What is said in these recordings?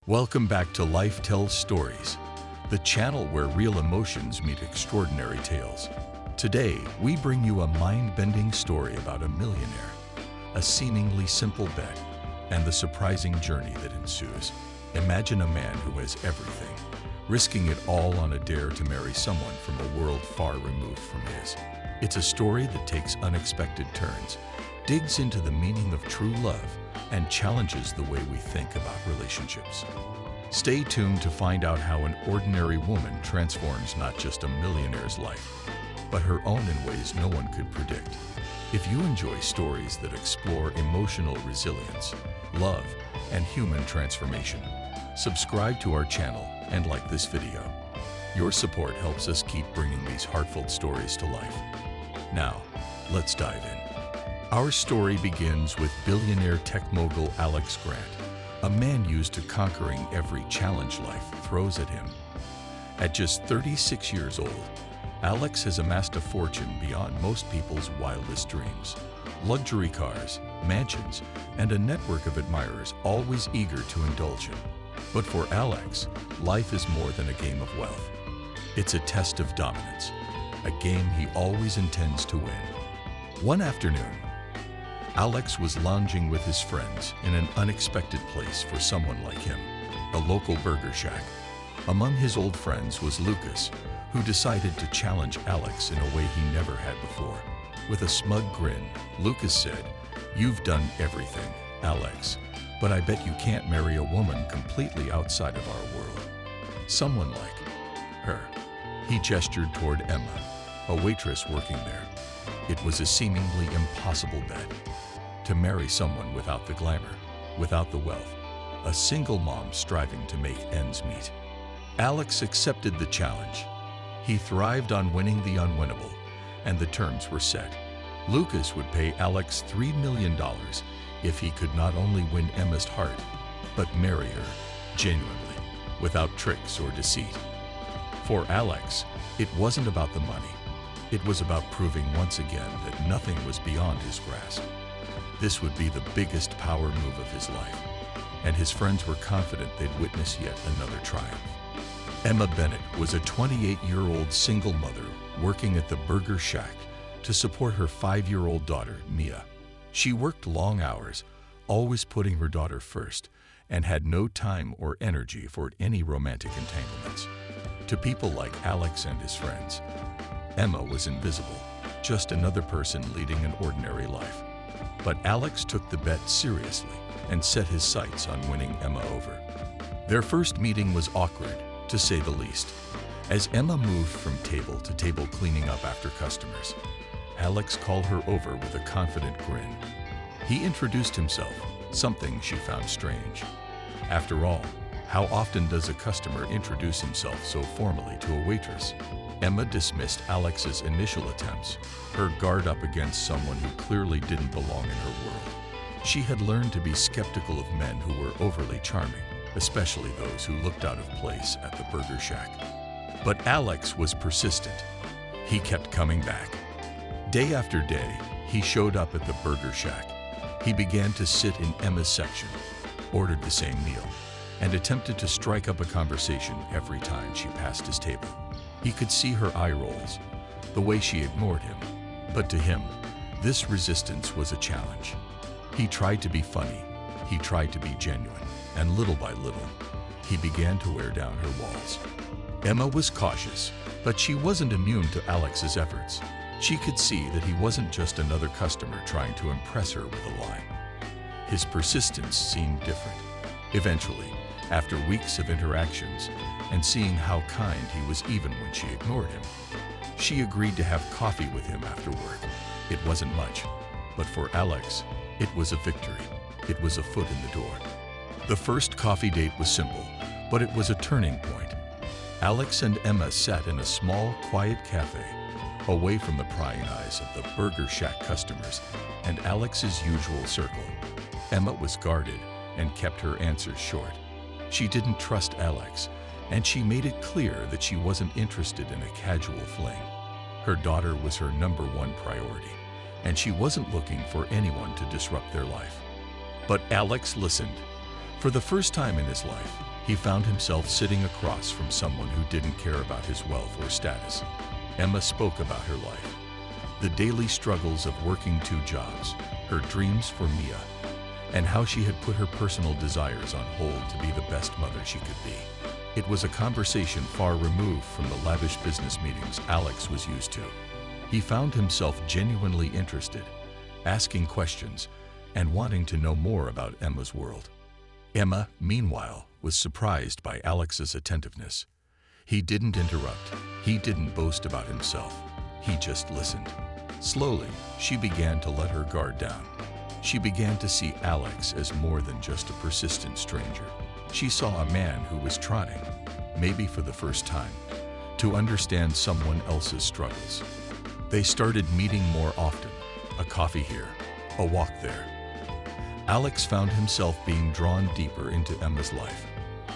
Welcome back to Life Tells Stories, the channel where real emotions meet extraordinary tales. Today, we bring you a mind-bending story about a millionaire, a seemingly simple bet, and the surprising journey that ensues. Imagine a man who has everything, risking it all on a dare to marry someone from a world far removed from his. It's a story that takes unexpected turns, digs into the meaning of true love, and challenges the way we think about relationships. Stay tuned to find out how an ordinary woman transforms not just a millionaire's life, but her own in ways no one could predict. If you enjoy stories that explore emotional resilience, love, and human transformation, subscribe to our channel and like this video. Your support helps us keep bringing these heartfelt stories to life. Now, let's dive in. Our story begins with billionaire tech mogul Alex Grant, a man used to conquering every challenge life throws at him. At just 36 years old, Alex has amassed a fortune beyond most people's wildest dreams. Luxury cars, mansions, and a network of admirers always eager to indulge him. But for Alex, life is more than a game of wealth. It's a test of dominance, a game he always intends to win. One afternoon, Alex was lounging with his friends in an unexpected place for someone like him, a local burger shack. Among his old friends was Lucas, who decided to challenge Alex in a way he never had before. With a smug grin, Lucas said, "You've done everything, Alex, but I bet you can't marry a woman completely outside of our world. Someone like her." He gestured toward Emma, a waitress working there. It was a seemingly impossible bet. To marry someone without the glamour, without the wealth, a single mom striving to make ends meet. Alex accepted the challenge. He thrived on winning the unwinnable, and the terms were set. Lucas would pay Alex $3 million if he could not only win Emma's heart, but marry her genuinely, without tricks or deceit. For Alex, it wasn't about the money. It was about proving once again that nothing was beyond his grasp. This would be the biggest power move of his life, and his friends were confident they'd witness yet another triumph. Emma Bennett was a 28-year-old single mother working at the Burger Shack to support her 5-year-old daughter, Mia. She worked long hours, always putting her daughter first, and had no time or energy for any romantic entanglements. To people like Alex and his friends, Emma was invisible, just another person leading an ordinary life. But Alex took the bet seriously and set his sights on winning Emma over. Their first meeting was awkward, to say the least. As Emma moved from table to table cleaning up after customers, Alex called her over with a confident grin. He introduced himself, something she found strange. After all, how often does a customer introduce himself so formally to a waitress? Emma dismissed Alex's initial attempts, her guard up against someone who clearly didn't belong in her world. She had learned to be skeptical of men who were overly charming, especially those who looked out of place at the Burger Shack. But Alex was persistent. He kept coming back. Day after day, he showed up at the Burger Shack. He began to sit in Emma's section, ordered the same meal, and attempted to strike up a conversation every time she passed his table. He could see her eye rolls, the way she ignored him. But to him, this resistance was a challenge. He tried to be funny, he tried to be genuine, and little by little, he began to wear down her walls. Emma was cautious, but she wasn't immune to Alex's efforts. She could see that he wasn't just another customer trying to impress her with a lie. His persistence seemed different. Eventually, after weeks of interactions, and seeing how kind he was even when she ignored him, she agreed to have coffee with him after work. It wasn't much, but for Alex, it was a victory. It was a foot in the door. The first coffee date was simple, but it was a turning point. Alex and Emma sat in a small, quiet cafe, away from the prying eyes of the Burger Shack customers and Alex's usual circle. Emma was guarded and kept her answers short. She didn't trust Alex, and she made it clear that she wasn't interested in a casual fling. Her daughter was her #1 priority, and she wasn't looking for anyone to disrupt their life. But Alex listened. For the first time in his life, he found himself sitting across from someone who didn't care about his wealth or status. Emma spoke about her life, the daily struggles of working 2 jobs, her dreams for Mia, and how she had put her personal desires on hold to be the best mother she could be. It was a conversation far removed from the lavish business meetings Alex was used to. He found himself genuinely interested, asking questions, and wanting to know more about Emma's world. Emma, meanwhile, was surprised by Alex's attentiveness. He didn't interrupt. He didn't boast about himself. He just listened. Slowly, she began to let her guard down. She began to see Alex as more than just a persistent stranger. She saw a man who was trying, maybe for the first time, to understand someone else's struggles. They started meeting more often, a coffee here, a walk there. Alex found himself being drawn deeper into Emma's life.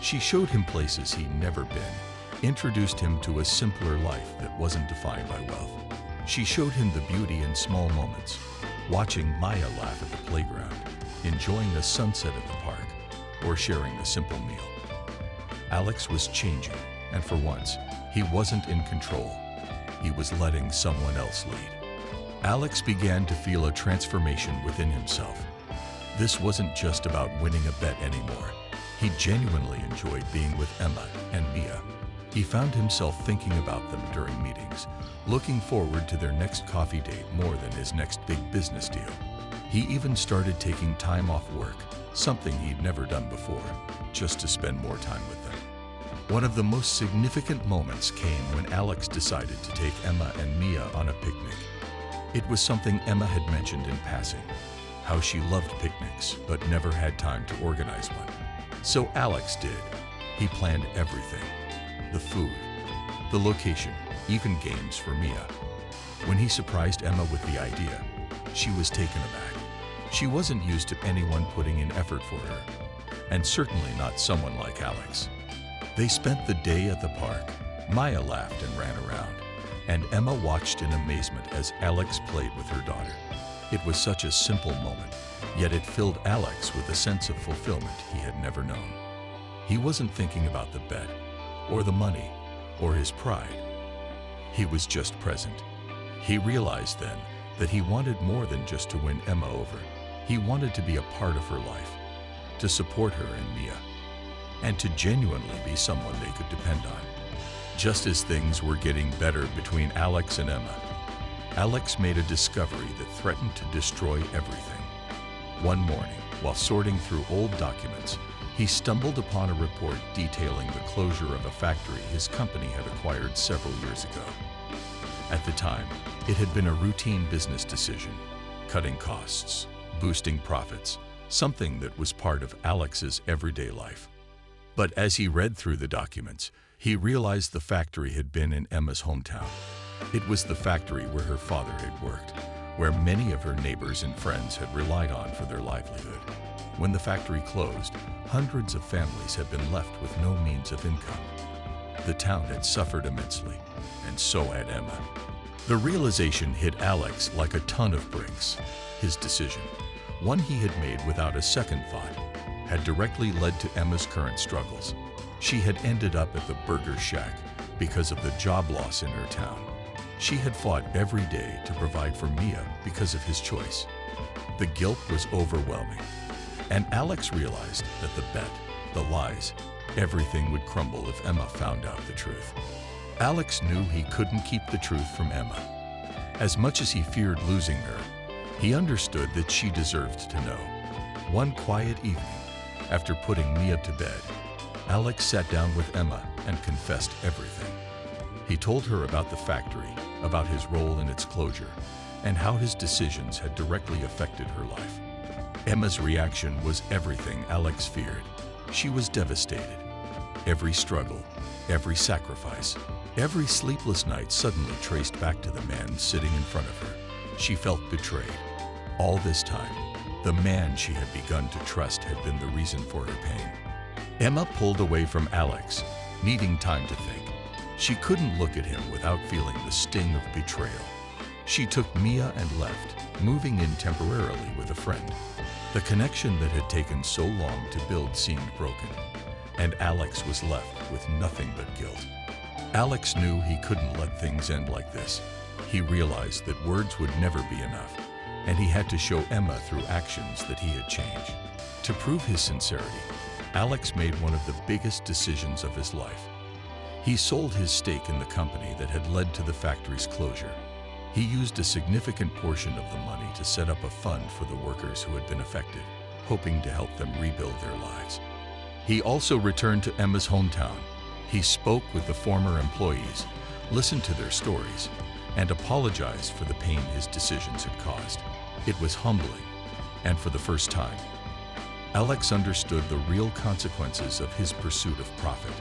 She showed him places he'd never been, introduced him to a simpler life that wasn't defined by wealth. She showed him the beauty in small moments, watching Maya laugh at the playground, enjoying a sunset at the park, or sharing a simple meal. Alex was changing, and for once, he wasn't in control. He was letting someone else lead. Alex began to feel a transformation within himself. This wasn't just about winning a bet anymore. He genuinely enjoyed being with Emma and Mia. He found himself thinking about them during meetings, looking forward to their next coffee date more than his next big business deal. He even started taking time off work, something he'd never done before, just to spend more time with them. One of the most significant moments came when Alex decided to take Emma and Mia on a picnic. It was something Emma had mentioned in passing, how she loved picnics but never had time to organize one. So Alex did. He planned everything: the food, the location, even games for Mia. When he surprised Emma with the idea, she was taken aback. She wasn't used to anyone putting in effort for her, and certainly not someone like Alex. They spent the day at the park. Maya laughed and ran around, and Emma watched in amazement as Alex played with her daughter. It was such a simple moment, yet it filled Alex with a sense of fulfillment he had never known. He wasn't thinking about the bet, or the money, or his pride. He was just present. He realized then that he wanted more than just to win Emma over. He wanted to be a part of her life, to support her and Mia, and to genuinely be someone they could depend on. Just as things were getting better between Alex and Emma, Alex made a discovery that threatened to destroy everything. One morning, while sorting through old documents, he stumbled upon a report detailing the closure of a factory his company had acquired several years ago. At the time, it had been a routine business decision, cutting costs, boosting profits, something that was part of Alex's everyday life. But as he read through the documents, he realized the factory had been in Emma's hometown. It was the factory where her father had worked, where many of her neighbors and friends had relied on for their livelihood. When the factory closed, hundreds of families had been left with no means of income. The town had suffered immensely, and so had Emma. The realization hit Alex like a ton of bricks. His decision, one he had made without a second thought, had directly led to Emma's current struggles. She had ended up at the Burger Shack because of the job loss in her town. She had fought every day to provide for Mia because of his choice. The guilt was overwhelming, and Alex realized that the bet, the lies, everything would crumble if Emma found out the truth. Alex knew he couldn't keep the truth from Emma. As much as he feared losing her, he understood that she deserved to know. One quiet evening, after putting Mia to bed, Alex sat down with Emma and confessed everything. He told her about the factory, about his role in its closure, and how his decisions had directly affected her life. Emma's reaction was everything Alex feared. She was devastated. Every struggle, every sacrifice, every sleepless night suddenly traced back to the man sitting in front of her. She felt betrayed. All this time, the man she had begun to trust had been the reason for her pain. Emma pulled away from Alex, needing time to think. She couldn't look at him without feeling the sting of betrayal. She took Mia and left, moving in temporarily with a friend. The connection that had taken so long to build seemed broken, and Alex was left with nothing but guilt. Alex knew he couldn't let things end like this. He realized that words would never be enough, and he had to show Emma through actions that he had changed. To prove his sincerity, Alex made one of the biggest decisions of his life. He sold his stake in the company that had led to the factory's closure. He used a significant portion of the money to set up a fund for the workers who had been affected, hoping to help them rebuild their lives. He also returned to Emma's hometown. He spoke with the former employees, listened to their stories, and apologized for the pain his decisions had caused. It was humbling, and for the first time, Alex understood the real consequences of his pursuit of profit.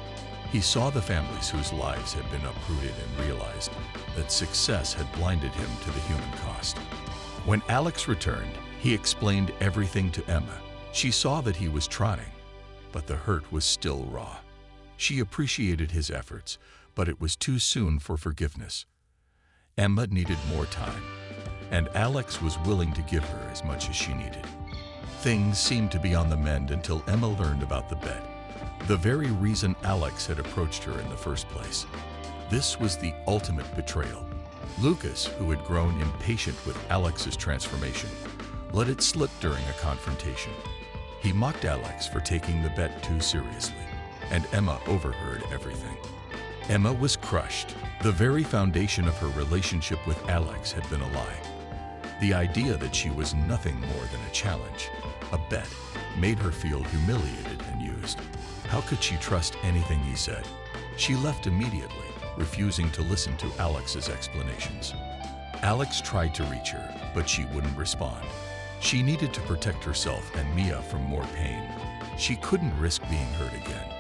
He saw the families whose lives had been uprooted and realized that success had blinded him to the human cost. When Alex returned, he explained everything to Emma. She saw that he was trying, but the hurt was still raw. She appreciated his efforts, but it was too soon for forgiveness. Emma needed more time, and Alex was willing to give her as much as she needed. Things seemed to be on the mend until Emma learned about the bet, the very reason Alex had approached her in the first place. This was the ultimate betrayal. Lucas, who had grown impatient with Alex's transformation, let it slip during a confrontation. He mocked Alex for taking the bet too seriously, and Emma overheard everything. Emma was crushed. The very foundation of her relationship with Alex had been a lie. The idea that she was nothing more than a challenge, a bet, made her feel humiliated and used. How could she trust anything he said? She left immediately, refusing to listen to Alex's explanations. Alex tried to reach her, but she wouldn't respond. She needed to protect herself and Mia from more pain. She couldn't risk being hurt again,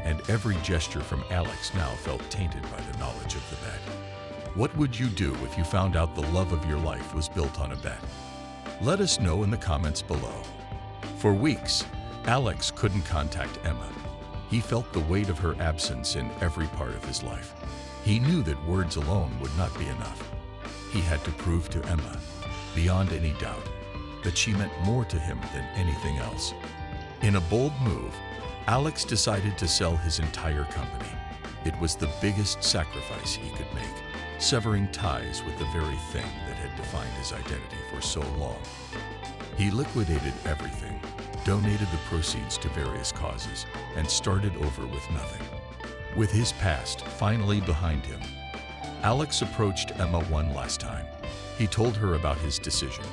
and every gesture from Alex now felt tainted by the knowledge of the bet. What would you do if you found out the love of your life was built on a bet? Let us know in the comments below. For weeks, Alex couldn't contact Emma. He felt the weight of her absence in every part of his life. He knew that words alone would not be enough. He had to prove to Emma, beyond any doubt, that she meant more to him than anything else. In a bold move, Alex decided to sell his entire company. It was the biggest sacrifice he could make, severing ties with the very thing that had defined his identity for so long. He liquidated everything, donated the proceeds to various causes, and started over with nothing. With his past finally behind him, Alex approached Emma one last time. He told her about his decision.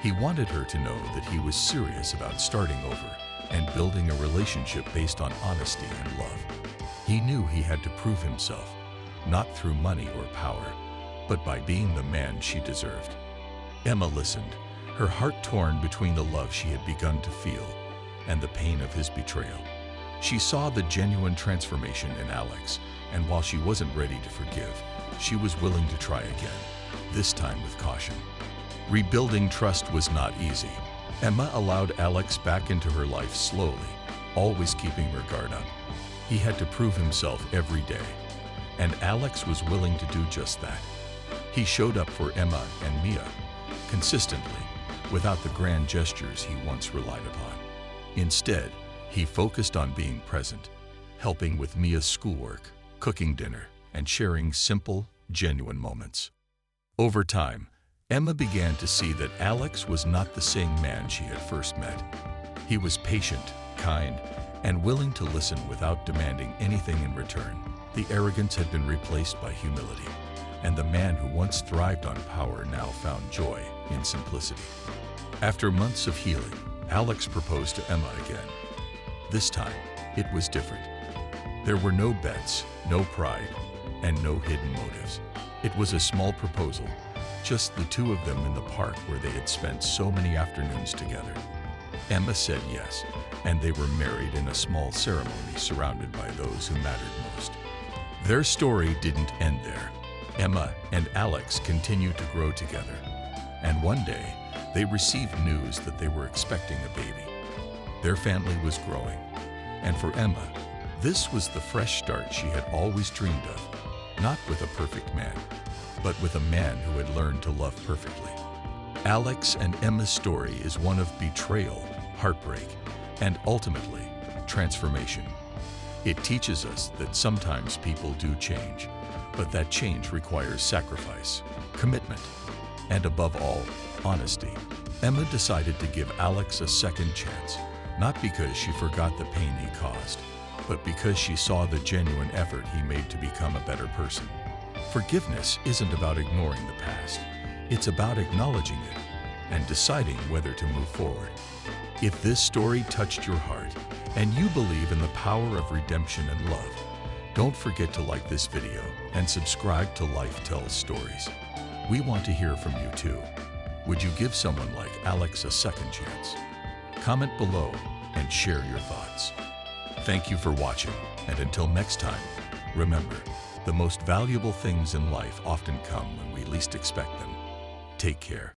He wanted her to know that he was serious about starting over and building a relationship based on honesty and love. He knew he had to prove himself, not through money or power, but by being the man she deserved. Emma listened, her heart torn between the love she had begun to feel and the pain of his betrayal. She saw the genuine transformation in Alex, and while she wasn't ready to forgive, she was willing to try again, this time with caution. Rebuilding trust was not easy. Emma allowed Alex back into her life slowly, always keeping her guard up. He had to prove himself every day, and Alex was willing to do just that. He showed up for Emma and Mia, consistently, without the grand gestures he once relied upon. Instead, he focused on being present, helping with Mia's schoolwork, cooking dinner, and sharing simple, genuine moments. Over time, Emma began to see that Alex was not the same man she had first met. He was patient, kind, and willing to listen without demanding anything in return. The arrogance had been replaced by humility, and the man who once thrived on power now found joy in simplicity. After months of healing, Alex proposed to Emma again. This time, it was different. There were no bets, no pride, and no hidden motives. It was a small proposal, just the two of them in the park where they had spent so many afternoons together. Emma said yes, and they were married in a small ceremony surrounded by those who mattered most. Their story didn't end there. Emma and Alex continued to grow together, and one day, they received news that they were expecting a baby. Their family was growing, and for Emma, this was the fresh start she had always dreamed of, not with a perfect man, but with a man who had learned to love perfectly. Alex and Emma's story is one of betrayal, heartbreak, and ultimately, transformation. It teaches us that sometimes people do change, but that change requires sacrifice, commitment, and above all, honesty. Emma decided to give Alex a second chance, not because she forgot the pain he caused, but because she saw the genuine effort he made to become a better person. Forgiveness isn't about ignoring the past. It's about acknowledging it and deciding whether to move forward. If this story touched your heart and you believe in the power of redemption and love, don't forget to like this video and subscribe to Life Tells Stories. We want to hear from you too. Would you give someone like Alex a second chance? Comment below and share your thoughts. Thank you for watching, and until next time, remember, the most valuable things in life often come when we least expect them. Take care.